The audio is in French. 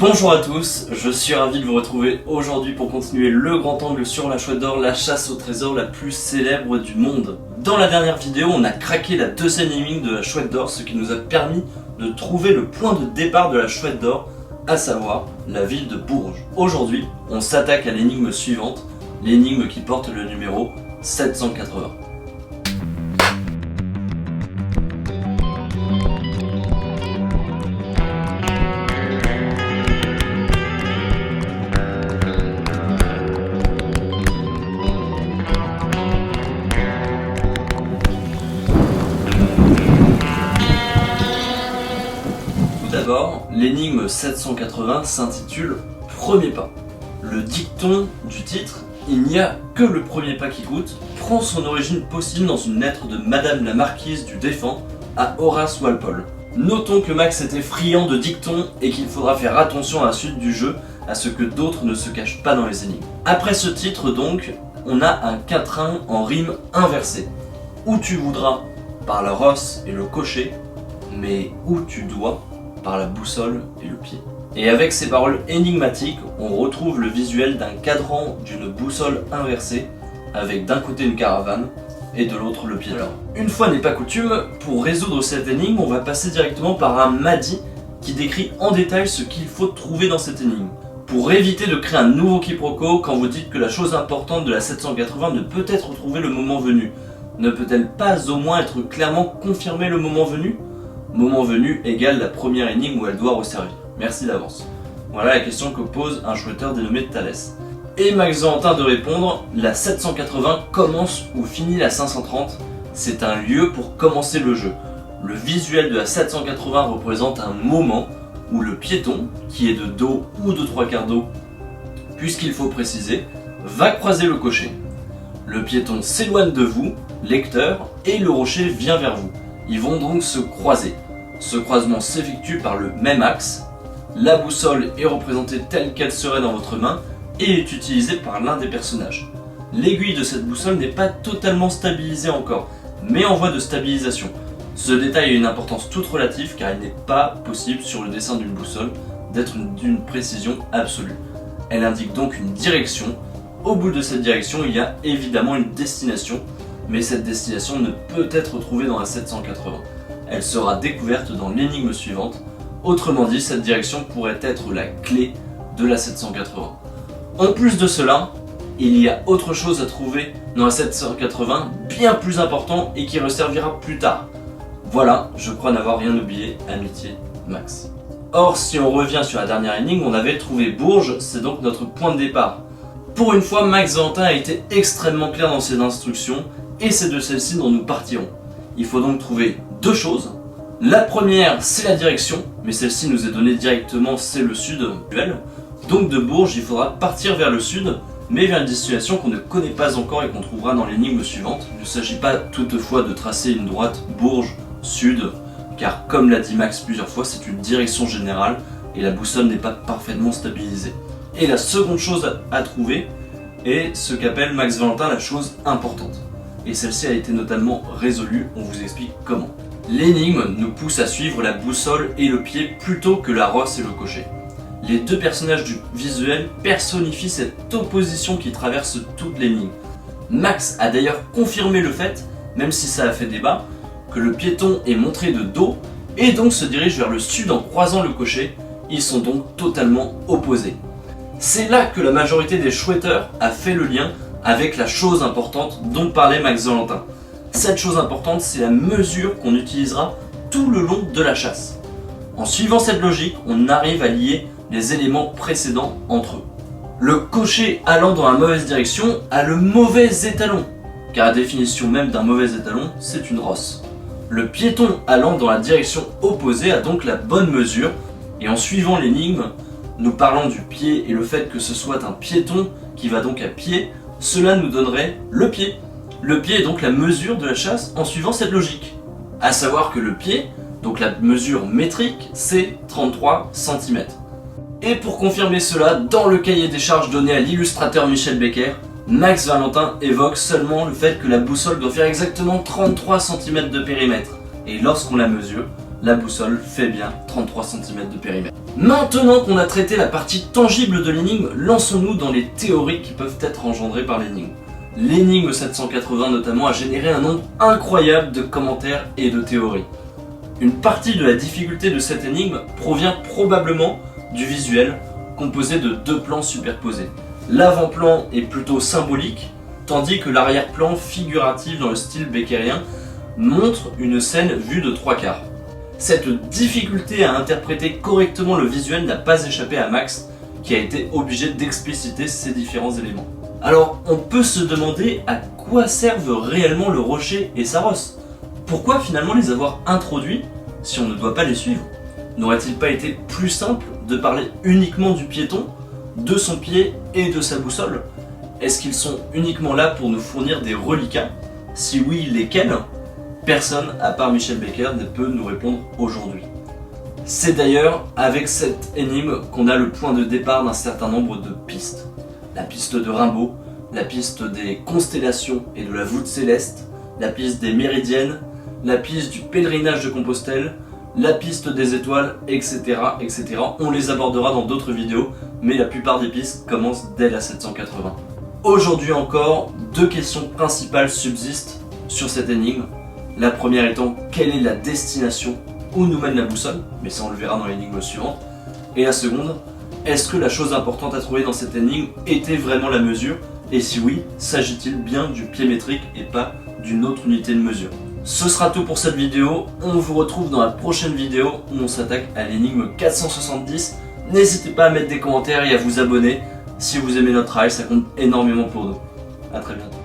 Bonjour à tous, je suis ravi de vous retrouver aujourd'hui pour continuer le grand angle sur la Chouette d'Or, la chasse au trésor la plus célèbre du monde. Dans la dernière vidéo, on a craqué la deuxième énigme de la Chouette d'Or, ce qui nous a permis de trouver le point de départ de la Chouette d'Or, à savoir la ville de Bourges. Aujourd'hui, on s'attaque à l'énigme suivante, l'énigme qui porte le numéro 780. D'abord, l'énigme 780 s'intitule Premier pas. Le dicton du titre, il n'y a que le premier pas qui coûte, prend son origine possible dans une lettre de Madame la Marquise du Défend à Horace Walpole. Notons que Max était friand de dictons et qu'il faudra faire attention à la suite du jeu, à ce que d'autres ne se cachent pas dans les énigmes. Après ce titre donc, on a un quatrain en rime inversée. Où tu voudras par la rosse et le cocher, mais où tu dois par la boussole et le pied. Et avec ces paroles énigmatiques, on retrouve le visuel d'un cadran d'une boussole inversée, avec d'un côté une caravane et de l'autre le pied. Alors, une fois n'est pas coutume, pour résoudre cette énigme, on va passer directement par un Madi qui décrit en détail ce qu'il faut trouver dans cette énigme. Pour éviter de créer un nouveau quiproquo, quand vous dites que la chose importante de la 780 ne peut être trouvée le moment venu, ne peut-elle pas au moins être clairement confirmée le moment venu ? Moment venu égale la première énigme où elle doit resservir. Merci d'avance. Voilà la question que pose un chouetteur dénommé Thalès. Et Max Valentin de répondre, la 780 commence ou finit la 530, c'est un lieu pour commencer le jeu. Le visuel de la 780 représente un moment où le piéton, qui est de dos ou de trois quarts dos, puisqu'il faut préciser, va croiser le cocher. Le piéton s'éloigne de vous, lecteur, et le rocher vient vers vous. Ils vont donc se croiser. Ce croisement s'effectue par le même axe. La boussole est représentée telle qu'elle serait dans votre main et est utilisée par l'un des personnages. L'aiguille de cette boussole n'est pas totalement stabilisée encore, mais en voie de stabilisation. Ce détail a une importance toute relative car il n'est pas possible sur le dessin d'une boussole d'être d'une précision absolue. Elle indique donc une direction. Au bout de cette direction, il y a évidemment une destination, mais cette destination ne peut être trouvée dans la 780. Elle sera découverte dans l'énigme suivante. Autrement dit, cette direction pourrait être la clé de la 780. En plus de cela, il y a autre chose à trouver dans la 780, bien plus important et qui resservira plus tard. Voilà, je crois n'avoir rien oublié, amitié, Max. Or, si on revient sur la dernière énigme, on avait trouvé Bourges, c'est donc notre point de départ. Pour une fois, Max Valentin a été extrêmement clair dans ses instructions, et c'est de celle-ci dont nous partirons. Il faut donc trouver deux choses. La première, c'est la direction, mais celle-ci nous est donnée directement, c'est le sud actuel. Donc de Bourges, il faudra partir vers le sud, mais vers une destination qu'on ne connaît pas encore et qu'on trouvera dans l'énigme suivante. Il ne s'agit pas toutefois de tracer une droite Bourges-Sud, car comme l'a dit Max plusieurs fois, c'est une direction générale et la boussole n'est pas parfaitement stabilisée. Et la seconde chose à trouver est ce qu'appelle Max Valentin la chose importante. Et celle-ci a été notamment résolue, on vous explique comment. L'énigme nous pousse à suivre la boussole et le pied plutôt que la rosse et le cocher. Les deux personnages du visuel personnifient cette opposition qui traverse toute l'énigme. Max a d'ailleurs confirmé le fait, même si ça a fait débat, que le piéton est montré de dos et donc se dirige vers le sud en croisant le cocher. Ils sont donc totalement opposés. C'est là que la majorité des chouetteurs a fait le lien avec la chose importante dont parlait Max Valentin. Cette chose importante, c'est la mesure qu'on utilisera tout le long de la chasse. En suivant cette logique, on arrive à lier les éléments précédents entre eux. Le cocher allant dans la mauvaise direction a le mauvais étalon, car la définition même d'un mauvais étalon, c'est une rosse. Le piéton allant dans la direction opposée a donc la bonne mesure, et en suivant l'énigme, nous parlons du pied et le fait que ce soit un piéton qui va donc à pied, cela nous donnerait le pied. Le pied est donc la mesure de la chasse en suivant cette logique. A savoir que le pied, donc la mesure métrique, c'est 33 cm. Et pour confirmer cela, dans le cahier des charges donné à l'illustrateur Michel Becker, Max Valentin évoque seulement le fait que la boussole doit faire exactement 33 cm de périmètre. Et lorsqu'on la mesure, la boussole fait bien 33 cm de périmètre. Maintenant qu'on a traité la partie tangible de l'énigme, lançons-nous dans les théories qui peuvent être engendrées par l'énigme. L'énigme 780 notamment a généré un nombre incroyable de commentaires et de théories. Une partie de la difficulté de cette énigme provient probablement du visuel, composé de deux plans superposés. L'avant-plan est plutôt symbolique, tandis que l'arrière-plan figuratif dans le style beckérien montre une scène vue de 3/4. Cette difficulté à interpréter correctement le visuel n'a pas échappé à Max, qui a été obligé d'expliciter ces différents éléments. Alors, on peut se demander à quoi servent réellement le rocher et Saros. Pourquoi finalement les avoir introduits si on ne doit pas les suivre? N'aurait-il pas été plus simple de parler uniquement du piéton, de son pied et de sa boussole? Est-ce qu'ils sont uniquement là pour nous fournir des reliquats? Si oui, lesquels? Personne, à part Michel Becker, ne peut nous répondre aujourd'hui. C'est d'ailleurs avec cette énigme qu'on a le point de départ d'un certain nombre de pistes. La piste de Rimbaud, la piste des constellations et de la voûte céleste, la piste des méridiennes, la piste du pèlerinage de Compostelle, la piste des étoiles, etc., etc. On les abordera dans d'autres vidéos, mais la plupart des pistes commencent dès la 780. Aujourd'hui encore, deux questions principales subsistent sur cette énigme. La première étant, quelle est la destination où nous mène la boussole? Mais ça on le verra dans l'énigme suivante. Et la seconde, est-ce que la chose importante à trouver dans cette énigme était vraiment la mesure? Et si oui, s'agit-il bien du pied métrique et pas d'une autre unité de mesure? Ce sera tout pour cette vidéo, on vous retrouve dans la prochaine vidéo où on s'attaque à l'énigme 470. N'hésitez pas à mettre des commentaires et à vous abonner. Si vous aimez notre travail, ça compte énormément pour nous. A très bientôt.